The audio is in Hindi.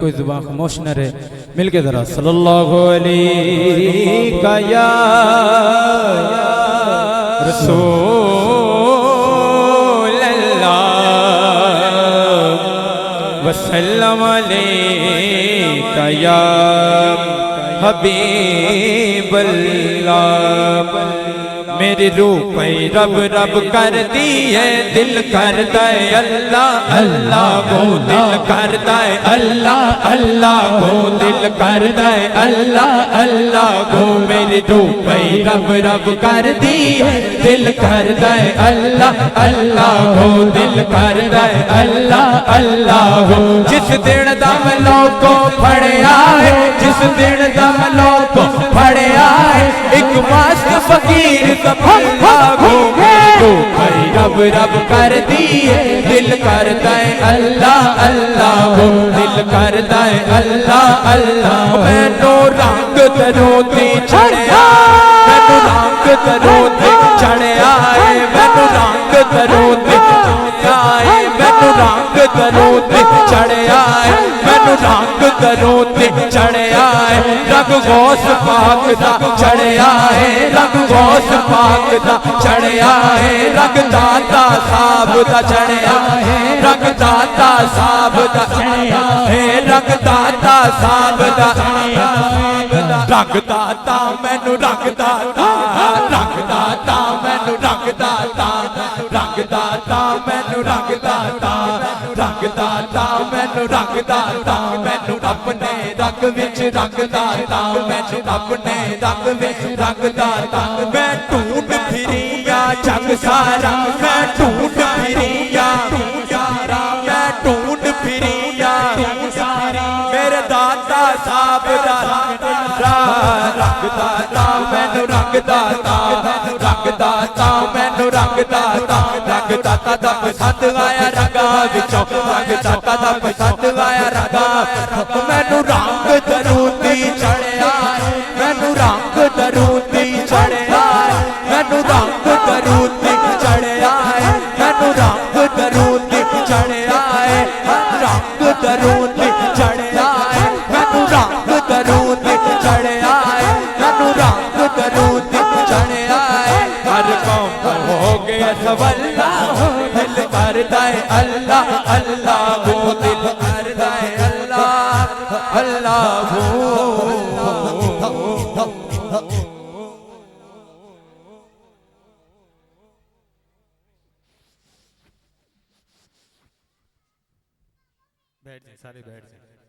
कोई जुबान खामोश न रहे, मिलके जरा सल्लल्लाहु अलैहि या रसूल अल्लाह वसल्लम अलैका या हबीब अल्लाह। मेरी रूह पे रब रब कर दी है, दिल करता है अल्लाह अल्लाह को, दिल करता है अल्लाह अल्लाह को, दिल करता है अल्लाह अल्लाह को। मेरी रूह पे रब रब कर दी है, दिल करता है अल्लाह अल्लाह को, दिल करता है अल्लाह अल्लाह को। जिस दिन दम लोगों फड़िया है, जिस दिन दम लोगों फड़िया है, एक मस्त फकीर रब रब कर दिए, दिल करता है अल्लाह अल्लाह हो, दिल करता है अल्लाह अल्लाह। मैनू रंग तरोती चढ़िया, मैनू रंग तरोती चढ़िया है, मैनू रंग तरोती चढ़िया है, मैनू रंग तरोती चढ़िया है, मैनू रंग तरोती चढ़िया है। रंग गौस पाक दा चढ़िया है, रंग गौस पाक दा चढ़िया है, रंग दाता साहब दा चढ़िया है, रंग दाता साहब दा चढ़िया है, रंग दाता साहब दा चढ़िया है। रंग दाता मैनू रंग दाता, रंग दाता मैनू रंग दाता, रंग दाता मैनू रंग दाता, रंग दाता मैनू रंग दाता। मैनू अपने रंग विच रंग दाता, मैनू अपने रंग विच रंग दाता। मैं ढूंढ फिरिया जग सारा, मैं ढूंढ फिरिया मैं ढूंढ फिरिया मेरे दाता साहब दा रंग दाता, मैनू रंग दाता, रंग दाता मैनू रंग दाता। रंग दाता दा पसंद आया रंगा विचों, रंग दाता दा पसंद आया रंगा। मैनू रंग दरूदी चढ़िया, मैनू रंग दरूदी चढ़िया, मैनू रंग दरूदी चढ़िया है, मैनू रंग दरूदी चढ़िया है, रंग दरूदी चढ़िया है, मैनू रंग दरूदी चढ़िया है, मैनू रंग दरूदी चढ़िया है। हर कौम हो गया सवल्ला, दिल करता है अल्लाह अल्लाह हो, दिल करता है अल्लाह अल्लाह हो। बैठ जाए सारे, बैठ जाए।